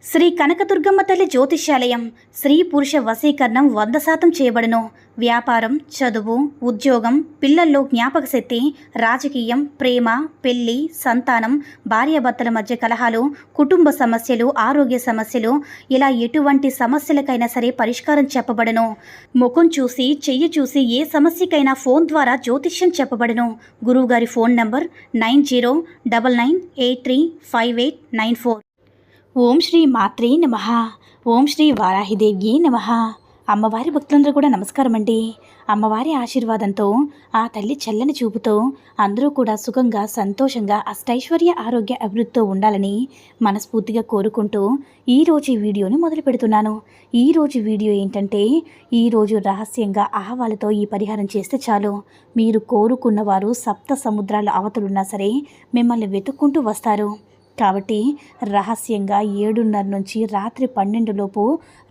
శ్రీ కనకదుర్గమ్మ తల్లి జ్యోతిష్యాలయం స్త్రీ పురుష వశీకరణం 100% చేయబడును. వ్యాపారం, చదువు, ఉద్యోగం, పిల్లల్లో జ్ఞాపక శక్తి, రాజకీయం, ప్రేమ, పెళ్లి, సంతానం, భార్యాభర్తల మధ్య కలహాలు, కుటుంబ సమస్యలు, ఆరోగ్య సమస్యలు, ఇలా ఎటువంటి సమస్యలకైనా సరే పరిష్కారం చెప్పబడును. ముఖం చూసి, చెయ్యి చూసి ఏ సమస్యకైనా ఫోన్ ద్వారా జ్యోతిష్యం చెప్పబడును. గురువుగారి ఫోన్ నంబర్ 9099835894. ఓం శ్రీ మాత్రే నమః. ఓం శ్రీ వారాహిదేవ్యే నమః. అమ్మవారి భక్తులందరూ కూడా నమస్కారం అండి. అమ్మవారి ఆశీర్వాదంతో, ఆ తల్లి చల్లని చూపుతో అందరూ కూడా సుఖంగా, సంతోషంగా, అష్టైశ్వర్య, ఆరోగ్య అభివృద్ధితో ఉండాలని మనస్ఫూర్తిగా కోరుకుంటూ ఈరోజు ఈ వీడియోని మొదలు పెడుతున్నాను. ఈరోజు వీడియో ఏంటంటే, ఈరోజు రహస్యంగా ఆవాలతో ఈ పరిహారం చేస్తే చాలు, మీరు కోరుకున్న వారు సప్త సముద్రాల అవతలున్నా సరే మిమ్మల్ని వెతుక్కుంటూ వస్తారు. కాబట్టి రహస్యంగా 7:30 నుంచి రాత్రి 12 లోపు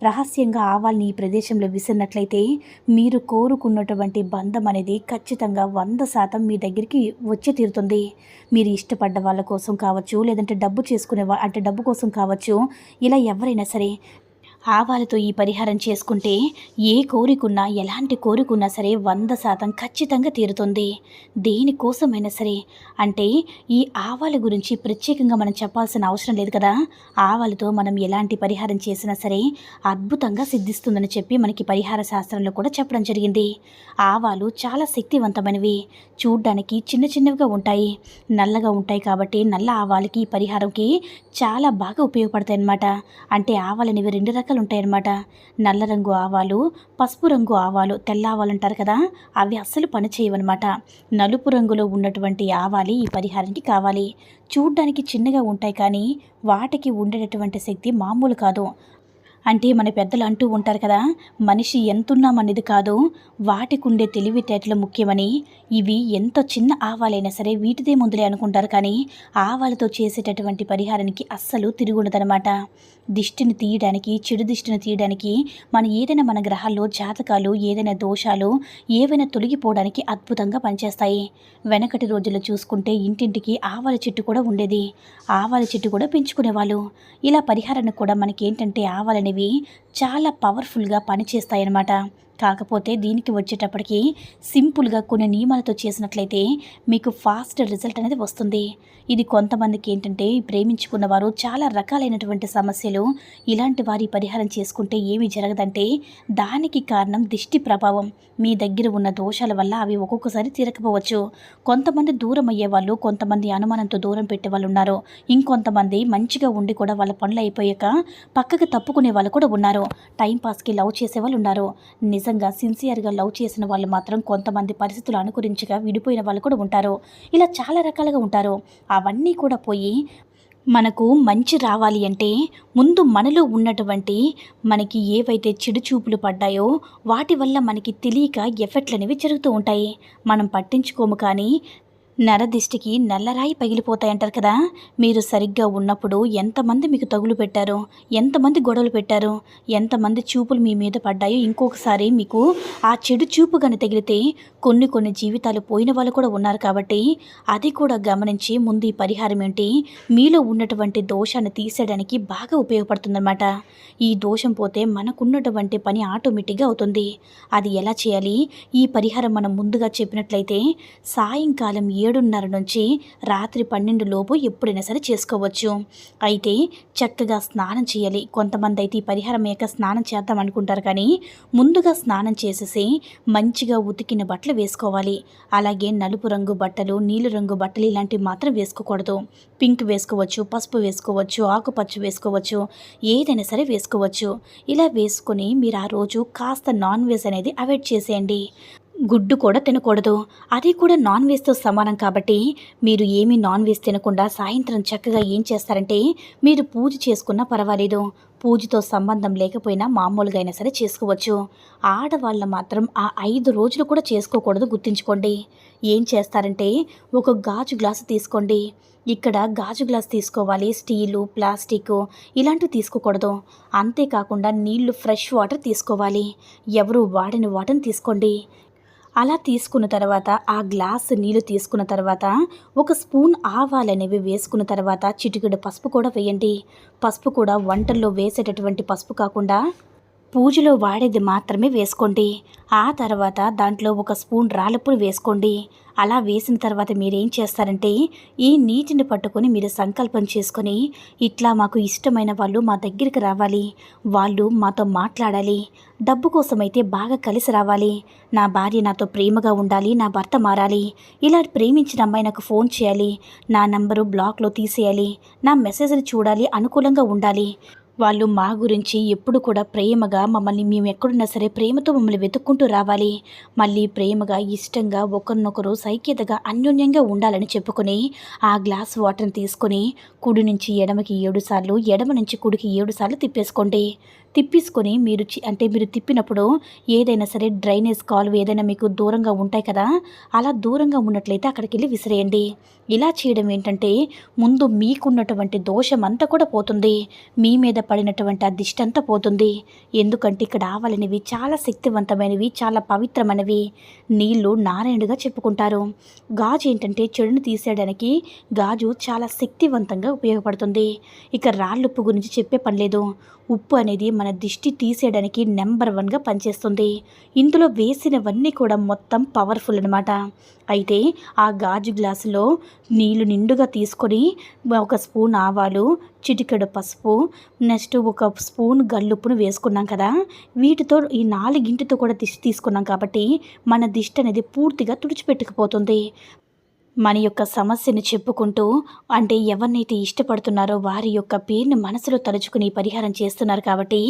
రహస్యంగా ఆవాల్ని ఈ ప్రదేశంలో విసిరినట్లయితే మీరు కోరుకున్నటువంటి బంధం అనేది ఖచ్చితంగా 100% మీ దగ్గరికి వచ్చి తీరుతుంది. మీరు ఇష్టపడ్డ వాళ్ళ కోసం కావచ్చు, లేదంటే డబ్బు కోసం కావచ్చు, ఇలా ఎవరైనా సరే ఆవాలతో ఈ పరిహారం చేసుకుంటే ఏ కోరికున్నా, ఎలాంటి కోరికున్నా సరే 100% ఖచ్చితంగా తీరుతుంది. దేనికోసమైనా సరే. అంటే ఈ ఆవాల గురించి ప్రత్యేకంగా మనం చెప్పాల్సిన అవసరం లేదు కదా. ఆవాలతో మనం ఎలాంటి పరిహారం చేసినా సరే అద్భుతంగా సిద్ధిస్తుందని చెప్పి మనకి పరిహార శాస్త్రంలో కూడా చెప్పడం జరిగింది. ఆవాలు చాలా శక్తివంతమైనవి. చూడ్డానికి చిన్న చిన్నవిగా ఉంటాయి, నల్లగా ఉంటాయి. కాబట్టి నల్ల ఆవాలకి ఈ పరిహారంకి చాలా బాగా ఉపయోగపడతాయి అన్నమాట. అంటే ఆవాలనేవి 2 రకాలు ఉంటాయన్నమాట. నల్ల రంగు ఆవాలు, పసుపు రంగు ఆవాలు. తెల్ల ఆవాలు అంటారు కదా, అవి అస్సలు పని చేయవన్నమాట. నలుపు రంగులో ఉన్నటువంటి ఆవాలు ఈ పరిహారానికి కావాలి. చూడ్డానికి చిన్నగా ఉంటాయి, కానీ వాటికి ఉండేటటువంటి శక్తి మామూలు కాదు. అంటే మన పెద్దలు అంటూ ఉంటారు కదా, మనిషి ఎంతున్నామనేది కాదు, వాటికి ఉండే తెలివితేటలు ముఖ్యమని. ఇవి ఎంత చిన్న ఆవాలైనా సరే వీటిదే ముందులే అనుకుంటారు, కానీ ఆవాలతో చేసేటటువంటి పరిహారానికి అస్సలు తిరుగుండదనమాట. దిష్టిని తీయడానికి, చెడు దిష్టిని తీయడానికి, మన గ్రహాల్లో జాతకాలు, ఏదైనా దోషాలు ఏవైనా తొలగిపోవడానికి అద్భుతంగా పనిచేస్తాయి. వెనకటి రోజుల్లో చూసుకుంటే ఇంటింటికి ఆవాల చెట్టు కూడా ఉండేది. ఆవాల చెట్టు కూడా పెంచుకునేవాళ్ళు. ఇలా పరిహారానికి కూడా మనకి ఏంటంటే ఆవాలనేవి చాలా పవర్ఫుల్గా పనిచేస్తాయన్నమాట. కాకపోతే దీనికి వచ్చేటప్పటికి సింపుల్గా కొన్ని నియమాలతో చేసినట్లయితే మీకు ఫాస్ట్ రిజల్ట్ అనేది వస్తుంది. ఇది కొంతమందికి ఏంటంటే, ప్రేమించుకున్న వారు చాలా రకాలైనటువంటి సమస్యలు, ఇలాంటి వారి పరిహారం చేసుకుంటే ఏమి జరగదంటే దానికి కారణం దిష్టి ప్రభావం. మీ దగ్గర ఉన్న దోషాల వల్ల అవి ఒక్కొక్కసారి తీరకపోవచ్చు. కొంతమంది దూరం అయ్యేవాళ్ళు, కొంతమంది అనుమానంతో దూరం పెట్టే వాళ్ళు ఉన్నారు. ఇంకొంతమంది మంచిగా ఉండి కూడా వాళ్ళ పనులు అయిపోయాక పక్కకు తప్పుకునే వాళ్ళు కూడా ఉన్నారు. టైంపాస్కి లవ్ చేసే వాళ్ళు ఉన్నారు. నిజంగా సిన్సియర్గా లవ్ చేసిన వాళ్ళు మాత్రం కొంతమంది పరిస్థితులు అనుకరించగా విడిపోయిన వాళ్ళు కూడా ఉంటారు. ఇలా చాలా రకాలుగా ఉంటారు. అవన్నీ కూడా పోయి మనకు మంచి రావాలి అంటే ముందు మనలో ఉన్నటువంటి మనకి ఏవైతే చెడు చూపులు పడ్డాయో వాటి వల్ల మనకి తెలియక ఎఫెక్ట్లు అనేవి జరుగుతూ ఉంటాయి. మనం పట్టించుకోము, కానీ నరదిష్టికి నల్లరాయి పగిలిపోతాయంటారు కదా. మీరు సరిగ్గా ఉన్నప్పుడు ఎంతమంది మీకు తగులు పెట్టారో, ఎంతమంది గొడవలు పెట్టారో, ఎంతమంది చూపులు మీ మీద పడ్డాయో, ఇంకొకసారి మీకు ఆ చెడు చూపు కానీ తగిలితే కొన్ని జీవితాలు పోయిన వాళ్ళు కూడా ఉన్నారు. కాబట్టి అది కూడా గమనించి ముందు ఈ పరిహారం ఏంటి, మీలో ఉన్నటువంటి దోషాన్ని తీసేయడానికి బాగా ఉపయోగపడుతుందన్నమాట. ఈ దోషం పోతే మనకున్నటువంటి పని ఆటోమేటిక్గా అవుతుంది. అది ఎలా చేయాలి? ఈ పరిహారం మనం ముందుగా చెప్పినట్లయితే సాయంకాలం 7:30 నుంచి రాత్రి 12 లోపు ఎప్పుడైనా సరే చేసుకోవచ్చు. అయితే చక్కగా స్నానం చేయాలి. కొంతమంది అయితే ఈ పరిహారం అయ్యాక స్నానం చేద్దాం అనుకుంటారు, కానీ ముందుగా స్నానం చేసేసి మంచిగా ఉతికిన బట్టలు వేసుకోవాలి. అలాగే నలుపు రంగు బట్టలు, నీలి రంగు బట్టలు ఇలాంటివి మాత్రం వేసుకోకూడదు. పింక్ వేసుకోవచ్చు, పసుపు వేసుకోవచ్చు, ఆకుపచ్చ వేసుకోవచ్చు, ఏదైనా సరే వేసుకోవచ్చు. ఇలా వేసుకొని మీరు ఆ రోజు కాస్త నాన్ వెజ్ అనేది అవాయిడ్ చేసేయండి. గుడ్డు కూడా తినకూడదు. అది కూడా నాన్ వెజ్తో సమానం. కాబట్టి మీరు ఏమీ నాన్ వెజ్ తినకుండా సాయంత్రం చక్కగా ఏం చేస్తారంటే, మీరు పూజ చేసుకున్నా పర్వాలేదు, పూజతో సంబంధం లేకపోయినా మామూలుగా అయినా సరే చేసుకోవచ్చు. ఆడవాళ్ళ మాత్రం ఆ 5 రోజులు కూడా చేసుకోకూడదు, గుర్తుంచుకోండి. ఏం చేస్తారంటే, ఒక గాజు గ్లాసు తీసుకోండి. ఇక్కడ గాజు గ్లాస్ తీసుకోవాలి. స్టీలు, ప్లాస్టిక్ ఇలాంటివి తీసుకోకూడదు. అంతేకాకుండా నీళ్లు, ఫ్రెష్ వాటర్ తీసుకోవాలి. ఎవరు వాడని వాటర్ని తీసుకోండి. అలా తీసుకున్న తర్వాత ఆ గ్లాస్ నీళ్ళు తీసుకున్న తర్వాత ఒక స్పూన్ ఆవాలనేవి వేసుకున్న తర్వాత చిటికెడు పసుపు కూడా వేయండి. పసుపు కూడా వంటల్లో వేసేటటువంటి పసుపు కాకుండా పూజలో వాడేది మాత్రమే వేసుకోండి. ఆ తర్వాత దాంట్లో ఒక స్పూన్ రాళ్ళపొడి వేసుకోండి. అలా వేసిన తర్వాత మీరేం చేస్తారంటే ఈ నీటిని పట్టుకొని మీరు సంకల్పం చేసుకొని, ఇట్లా మాకు ఇష్టమైన వాళ్ళు మా దగ్గరికి రావాలి, వాళ్ళు మాతో మాట్లాడాలి, డబ్బు కోసమైతే బాగా కలిసి రావాలి, నా భార్య నాతో ప్రేమగా ఉండాలి, నా భర్త మారాలి, ఇలా ప్రేమించిన అమ్మాయి నాకు ఫోన్ చేయాలి, నా నంబరు బ్లాక్లో తీసేయాలి, నా మెసేజ్ని చూడాలి, అనుకూలంగా ఉండాలి, వాళ్ళు మా గురించి ఎప్పుడు కూడా ప్రేమగా మమ్మల్ని మేము ఎక్కడున్నా సరే ప్రేమతో మమ్మల్ని వెతుక్కుంటూ రావాలి, మళ్ళీ ప్రేమగా ఇష్టంగా ఒకరినొకరు సైక్యతగా అన్యోన్యంగా ఉండాలని చెప్పుకొని ఆ గ్లాస్ వాటర్ని తీసుకొని కుడి నుంచి ఎడమకి 7 సార్లు, ఎడమ నుంచి కుడికి 7 సార్లు తిప్పేసుకోండి. తిప్పేసుకొని మీరు తిప్పినప్పుడు ఏదైనా సరే డ్రైనేజ్ కాలువ ఏదైనా మీకు దూరంగా ఉంటాయి కదా, అలా దూరంగా ఉన్నట్లయితే అక్కడికి వెళ్ళి విసిరేయండి. ఇలా చేయడం ఏంటంటే ముందు మీకున్నటువంటి దోషం అంతా కూడా పోతుంది, మీ మీద పడినటువంటి ఆ దిష్టి అంతా పోతుంది. ఎందుకంటే ఇక్కడ ఆవాలనేవి చాలా శక్తివంతమైనవి, చాలా పవిత్రమైనవి. నీళ్లు నారాయణుడిగా చెప్పుకుంటారు. గాజు ఏంటంటే చెడును తీసేయడానికి గాజు చాలా శక్తివంతంగా ఉపయోగపడుతుంది. ఇక రాళ్ళుప్పు గురించి చెప్పే పని లేదు. ఉప్పు అనేది మన దిష్టి తీసేయడానికి నెంబర్ 1గా పనిచేస్తుంది. ఇందులో వేసినవన్నీ కూడా మొత్తం పవర్ఫుల్ అనమాట. అయితే ఆ గాజు గ్లాసులో నీళ్లు నిండుగా తీసుకొని ఒక స్పూన్ ఆవాలు, చిటికెడు పసుపు, నెక్స్ట్ ఒక స్పూన్ గల్లుప్పును వేసుకున్నాం కదా, వీటితో ఈ 4గింటితో కూడా దిష్టి తీసుకున్నాం కాబట్టి మన దిష్టి అనేది పూర్తిగా తుడిచిపెట్టుకుపోతుంది. మన యొక్క సమస్యను చెప్పుకుంటూ అంటే ఎవరినైతే ఇష్టపడుతున్నారో వారి యొక్క పేరుని మనసులో తలుచుకుని పరిహారం చేస్తున్నారు కాబట్టి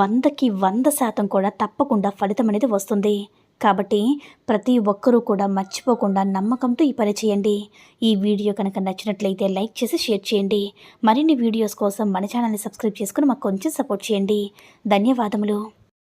100కి 100% కూడా తప్పకుండా ఫలితం అనేది వస్తుంది. కాబట్టి ప్రతి ఒక్కరూ కూడా మర్చిపోకుండా నమ్మకంతో ఈ పని చేయండి. ఈ వీడియో కనుక నచ్చినట్లయితే లైక్ చేసి షేర్ చేయండి. మరిన్ని వీడియోస్ కోసం మన ఛానల్ని సబ్స్క్రైబ్ చేసుకుని మాకు కొంచెం సపోర్ట్ చేయండి. ధన్యవాదములు.